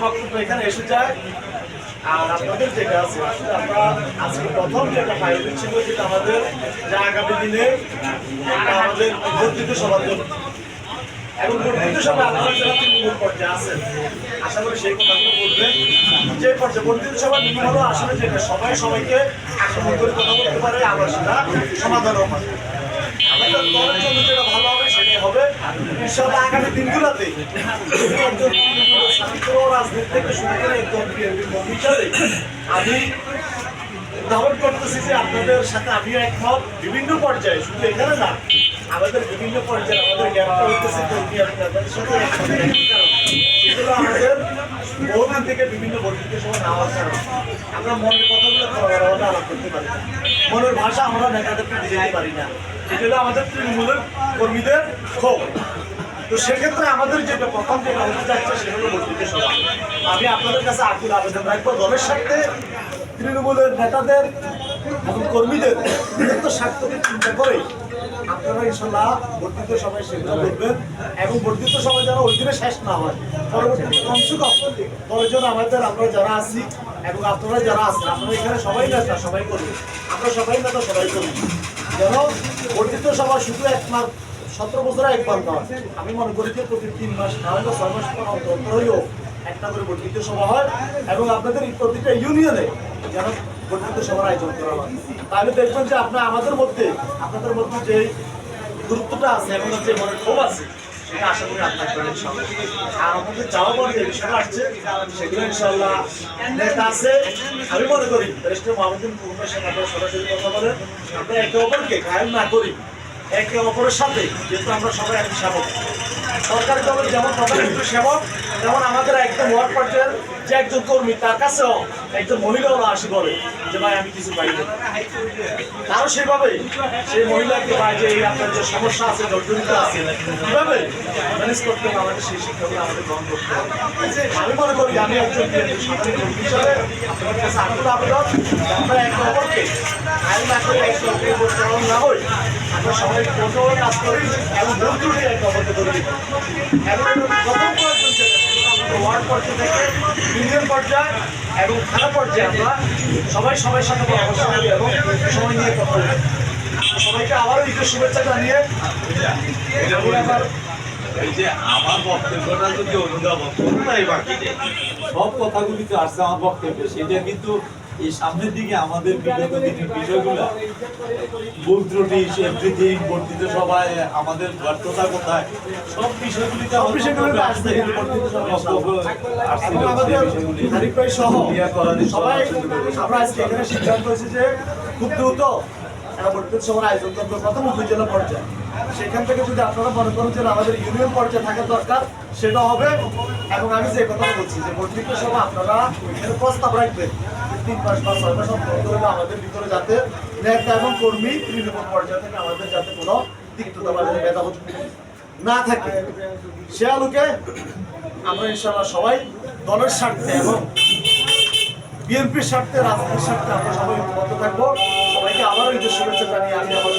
বক্তব্য এখানে এসে যায়। আর আপনাদের যেটা আছে আসলে আমরা আজকে প্রথম যেটা ফাইনাল ছিল যেটা আমাদের যে আগামী দিনে আমাদের বর্ধিত সভার জন্য এবং বর্ধিত সভা আপনারা যারা তৃণমূল পর্যায়ে আছেন আশা করি সেই কথাগুলো বলবেন। যে পর্যায়ে বর্ধিত সভা হলো আসলে যেটা সবাই সবাইকে আক্রমণ করে কথা বলতে পারে, আমরা সেটা সমাধানও পাই। আমাদের দলের জন্য যেটা ভালো হবে সেটাই হবে ইনশাআল্লাহ। আগামী দিনগুলোতে একজন ছাত্র রাজনীতি থেকে শুরু করে একজন বিএনপি কর্মী হিসাবে আমি দাবি করতেছি যে আপনাদের সাথে আমিও একমত। বিভিন্ন পর্যায়ে শুধু এখানে না, আমাদের বিভিন্ন পর্যায়ে আমাদের জ্ঞাপটা হইতেছে কর্মী আপনাদের সাথে সেগুলো আমাদের বহুদিন থেকে বিভিন্ন বর্ধিত সময় না হওয়ার কারণে আমরা মনের কথাগুলো খবরাবাদে আলাপ করতে পারি না, মনের ভাষা আমরা নেতাদেরকে দিতে পারি না। সেগুলো আমাদের তৃণমূলের কর্মীদের ক্ষোভ। তো সেক্ষেত্রে আমাদের যেটা প্রথম যেটা হতে যাচ্ছে সেগুলো বর্ধিত সভা। আমি আপনাদের কাছে আকুল আবেদন রাখবো দলের স্বার্থে তৃণমূলের নেতাদের এবং কর্মীদের বৃহত্ত স্বার্থকে চিন্তা করে আপনারা ইনশাল্লাহ বর্ধিত সভায় সেগুলো করবেন এবং বর্ধিত সভা যেন ওই দিনে শেষ না হয়। পরবর্তীতে কমসে কম দলের জন্য আমাদের আমরা যারা আছি এবং আপনারা যারা আছেন আপনারা এখানে সবাই নেতা সবাই করবেন, আমরা সবাই নেতা সবাই করব যেন বর্ধিত সভা শুধু এক মাস 17 বছরে একবার নয়। আমি মনে করি যে প্রতি 3 মাস না হলে 6 মাস পর অন্তর হলেও একটা করে বর্ধিত সভা হয় এবং আপনাদের প্রতিটা ইউনিয়নে যেন বর্ধিত সভার আয়োজন করা হয়। তাহলে দেখবেন যে আপনাদের মধ্যে যে গুরুত্বটা আছে এবং যে মনের ক্ষোভ আছে সেটা আশা করি আপনার করেন ইনশাআল্লাহ। আর আমাদের যাওয়া পরে যে বিষয়টা আসছে সেগুলো ইনশাআল্লাহ নেতা আছে। আমি মনে করি ব্যারিস্টার মাহমুদুল কুমারের সাথে আপনারা সরাসরি কথা বলেন, আমরা একে অপরকে ঘায়েল না করি, একে অপরের সাথে যেহেতু আমরা সবাই একই সেবক, সরকারি দলের যেমন প্রধান সেবক তেমন আমাদের একদম ওয়ার্ড পর্যায়ের যে একজন কর্মী তার কাছেও একজন মহিলাও আসি বলে যে ভাই আমি কিছু পাই না, তারও সেভাবে সেই মহিলাকে ভাই যে এই আপনার যে সমস্যা আছে জর্জরিত আছে কীভাবে ম্যানেজ করতে হবে আমাদের সেই শিক্ষাগুলো আমাদের গ্রহণ করতে হবে। আমি মনে করি আমি একজন সাধারণ কর্মী হিসাবে আপনাদের কাছে আকুল আবেদন আমরা একে অপরকে আইন না করে একে অপরকে প্রচারণ না হই, আমরা সবাই কোথাও কাজ করি এবং ভুল ত্রুটি একে অপরকে ধরি এবং প্রথম কয়েকজন ওয়ার্ড পর্যায়ে থেকে ইউনিয়ন পর্যায়ে এবং থানা পর্যায়ে আমরা সবাই সবার সাথে পরামর্শ করি এবং সময় নিয়ে কথা বলি। সবাইকে আবারও ঈদের শুভেচ্ছা জানিয়ে এই যে আমার বক্তব্যটা যদি অনুদান বাকি সব কথাগুলি তো আসছে আমার বক্তব্য, সেটা কিন্তু এই সামনের দিকে আমাদের বিগত দিনের বিষয়গুলো ভুল ত্রুটি এভরিথিং বর্ধিত সভায় আমাদের ব্যর্থতা কোথায় সব বিষয়গুলিতে আসছে সবাই আমরা আজকে এখানে সিদ্ধান্ত হয়েছে যে খুব দ্রুত একটা বর্ধিত সভার আয়োজন করবো প্রথম উপজেলা পর্যায়ে। সেখান থেকে যদি আপনারা মনে করেন যে আমাদের ইউনিয়ন পর্যায়ে থাকা দরকার সেটা হবে। এবং আমি যে কথা বলছি যে বর্ধিত সভা আপনারা ওইখানে প্রস্তাব রাখবেন 3 মাস বা 6 মাস অন্তর হলে আমাদের ভিতরে যাতে নেতা এবং কর্মী তৃণমূল পর্যায়ে থেকে আমাদের যাতে কোনো তিক্ততা বা ভেদাভেদ না থাকে সে আলোকে আমরা ইনশাআল্লাহ সবাই দলের স্বার্থে এবং বিএনপির স্বার্থে রাজনীতির স্বার্থে আমরা সবাই ঐক্যবদ্ধ থাকবো। সবাইকে আবারও ঈদের শুভেচ্ছা জানিয়ে আমি আমার